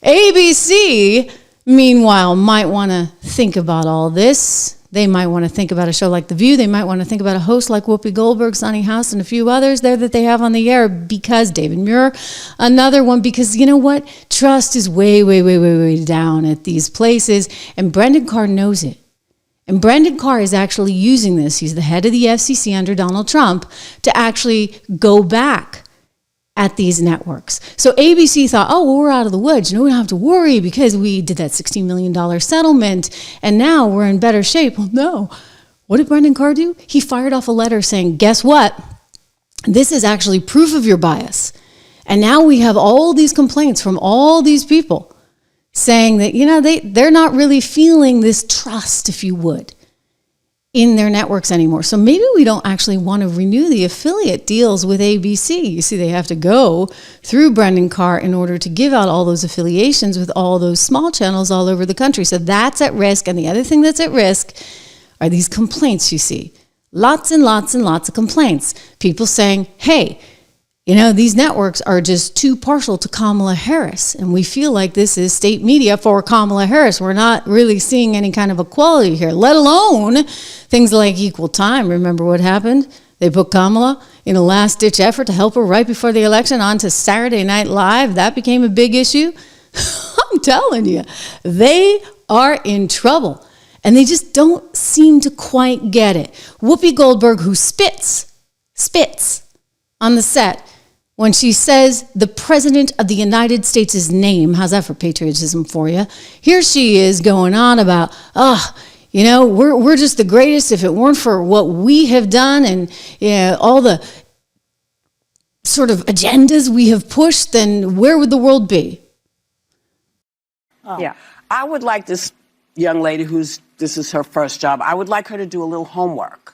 ABC, meanwhile, might want to think about all this. They might want to think about a show like The View. They might want to think about a host like Whoopi Goldberg, Sonny House, and a few others there that they have on the air, because David Muir, another one, because you know what? Trust is way, way, way, way, way down at these places, and Brendan Carr knows it. And Brendan Carr is actually using this. He's the head of the FCC under Donald Trump to actually go back at these networks. So ABC thought, oh, well, we're out of the woods. We don't have to worry because we did that $16 million settlement and now we're in better shape. Well, no. What did Brendan Carr do? He fired off a letter saying, guess what? This is actually proof of your bias. And now we have all these complaints from all these people saying that, they're not really feeling this trust, if you would, in their networks anymore. So maybe we don't actually want to renew the affiliate deals with ABC. You see, they have to go through Brendan Carr in order to give out all those affiliations with all those small channels all over the country. So that's at risk. And the other thing that's at risk are these complaints you see. Lots and lots and lots of complaints. People saying, hey, these networks are just too partial to Kamala Harris. And we feel like this is state media for Kamala Harris. We're not really seeing any kind of equality here, let alone things like equal time. Remember what happened? They put Kamala in a last-ditch effort to help her right before the election onto Saturday Night Live. That became a big issue. I'm telling you, they are in trouble. And they just don't seem to quite get it. Whoopi Goldberg, who spits on the set, when she says the President of the United States' name, how's that for patriotism for you? Here she is going on about, we're just the greatest. If it weren't for what we have done and all the sort of agendas we have pushed, then where would the world be? Oh. Yeah, I would like this young lady this is her first job. I would like her to do a little homework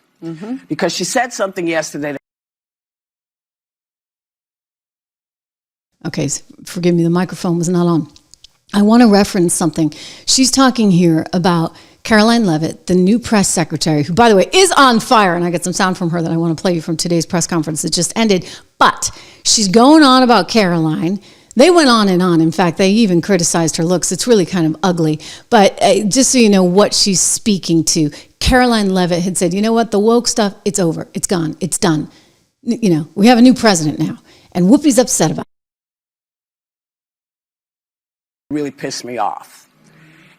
because she said something yesterday. Okay, forgive me, the microphone was not on. I want to reference something. She's talking here about Caroline Leavitt, the new press secretary, who, by the way, is on fire. And I got some sound from her that I want to play you from today's press conference that just ended. But she's going on about Caroline. They went on and on. In fact, they even criticized her looks. It's really kind of ugly. But just so you know what she's speaking to, Caroline Leavitt had said, you know what, the woke stuff, it's over. It's gone. It's done. We have a new president now. And Whoopi's upset about it. Really pissed me off.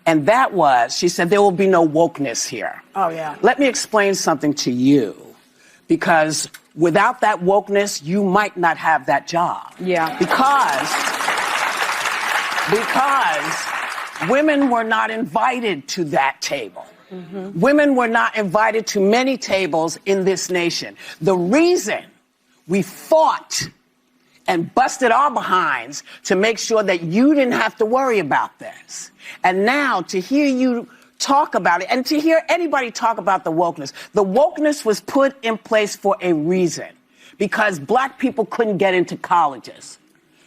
And that was, she said, there will be no wokeness here. Oh, yeah. Let me explain something to you, because without that wokeness, you might not have that job. Yeah. Because women were not invited to that table. Mm-hmm. Women were not invited to many tables in this nation. The reason we fought and busted our behinds to make sure that you didn't have to worry about this. And now to hear you talk about it and to hear anybody talk about the wokeness was put in place for a reason, because black people couldn't get into colleges,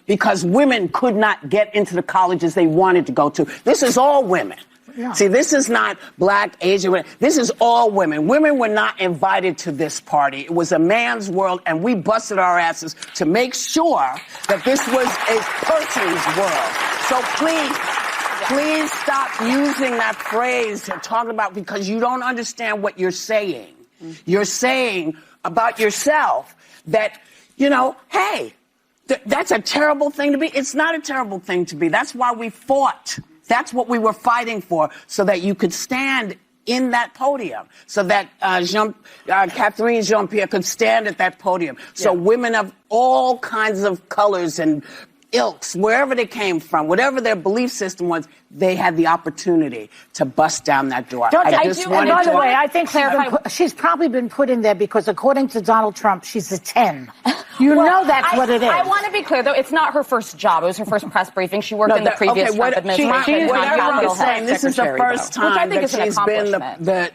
because women could not get into the colleges they wanted to go to. This is all women. Yeah. See, this is not black, Asian women. This is all women. Women were not invited to this party. It was a man's world, and we busted our asses to make sure that this was a person's world. So please stop using that phrase to talk about, because you don't understand what you're saying. Mm-hmm. You're saying about yourself that, hey, that's a terrible thing to be. It's not a terrible thing to be. That's why we fought. That's what we were fighting for, so that you could stand in that podium, so that Catherine Jean-Pierre could stand at that podium. So women of all kinds of colors and ilks, wherever they came from, whatever their belief system was, they had the opportunity to bust down that door. And by the way, I think she's probably been put in there because, according to Donald Trump, she's a 10. That's what it is. I want to be clear, though. It's not her first job. It was her first press briefing. She worked in the previous Trump administration. This is the first time that she's been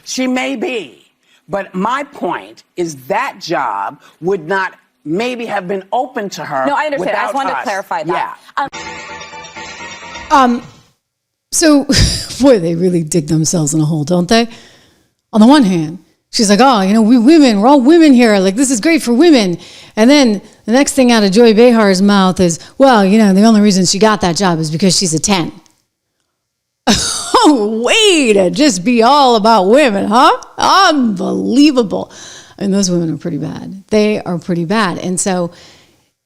she may be. But my point is that job would not maybe have been open to her. No, I understand. I just wanted to clarify that. Yeah. So, boy, they really dig themselves in a hole, don't they? On the one hand, She's like, oh, we women, we're all women here. Like, this is great for women. And then the next thing out of Joy Behar's mouth is, well, the only reason she got that job is because she's a 10. Oh, way to just be all about women, huh? Unbelievable. And those women are pretty bad. They are pretty bad. And so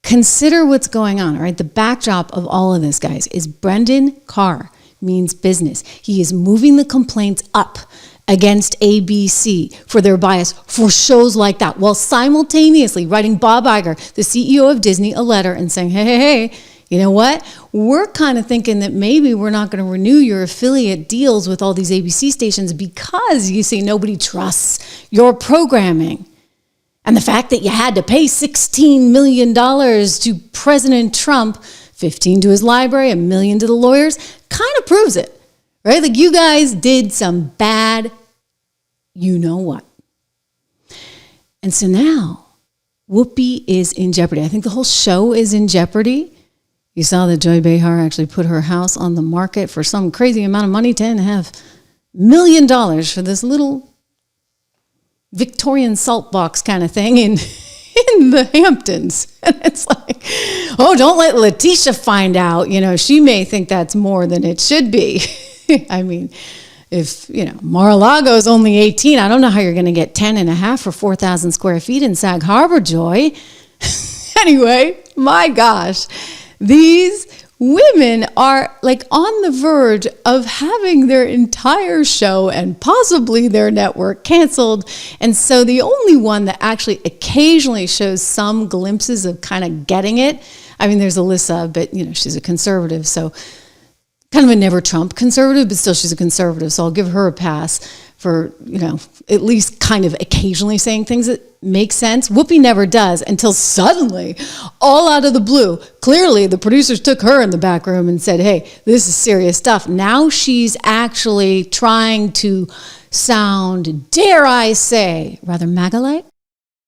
consider what's going on, all right? The backdrop of all of this, guys, is Brendan Carr means business. He is moving the complaints up against ABC for their bias for shows like that, while simultaneously writing Bob Iger, the CEO of Disney, a letter and saying, hey, you know what? We're kind of thinking that maybe we're not going to renew your affiliate deals with all these ABC stations because you see nobody trusts your programming. And the fact that you had to pay $16 million to President Trump, 15 to his library, $1 million to the lawyers, kind of proves it. Right? Like, you guys did some bad, you know what. And so now, Whoopi is in jeopardy. I think the whole show is in jeopardy. You saw that Joy Behar actually put her house on the market for some crazy amount of money, $10.5 million for this little Victorian salt box kind of thing in the Hamptons. And it's like, oh, don't let Letitia find out. She may think that's more than it should be. I mean, if, Mar-a-Lago is only 18, I don't know how you're going to get 10.5 for 4,000 square feet in Sag Harbor, Joy. Anyway, my gosh, these women are like on the verge of having their entire show and possibly their network canceled. And so the only one that actually occasionally shows some glimpses of kind of getting it, I mean, there's Alyssa, but, she's a conservative, so kind of a never Trump conservative, but still she's a conservative. So I'll give her a pass for, at least kind of occasionally saying things that make sense. Whoopi never does until suddenly, all out of the blue, clearly the producers took her in the back room and said, hey, this is serious stuff. Now she's actually trying to sound, dare I say, rather MAGA-like.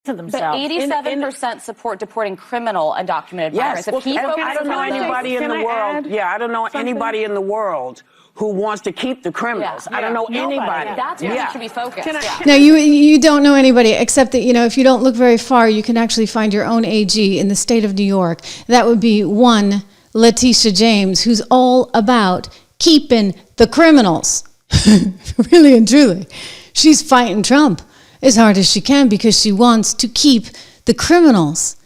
But 87% support deporting criminal undocumented migrants. Yes, I don't know anybody in the world. I don't know anybody in the world who wants to keep the criminals. I don't know anybody. That's where we should be focused. Now, you don't know anybody, except that, if you don't look very far, you can actually find your own AG in the state of New York. That would be one Letitia James, who's all about keeping the criminals. Really and truly. She's fighting Trump as hard as she can because she wants to keep the criminals.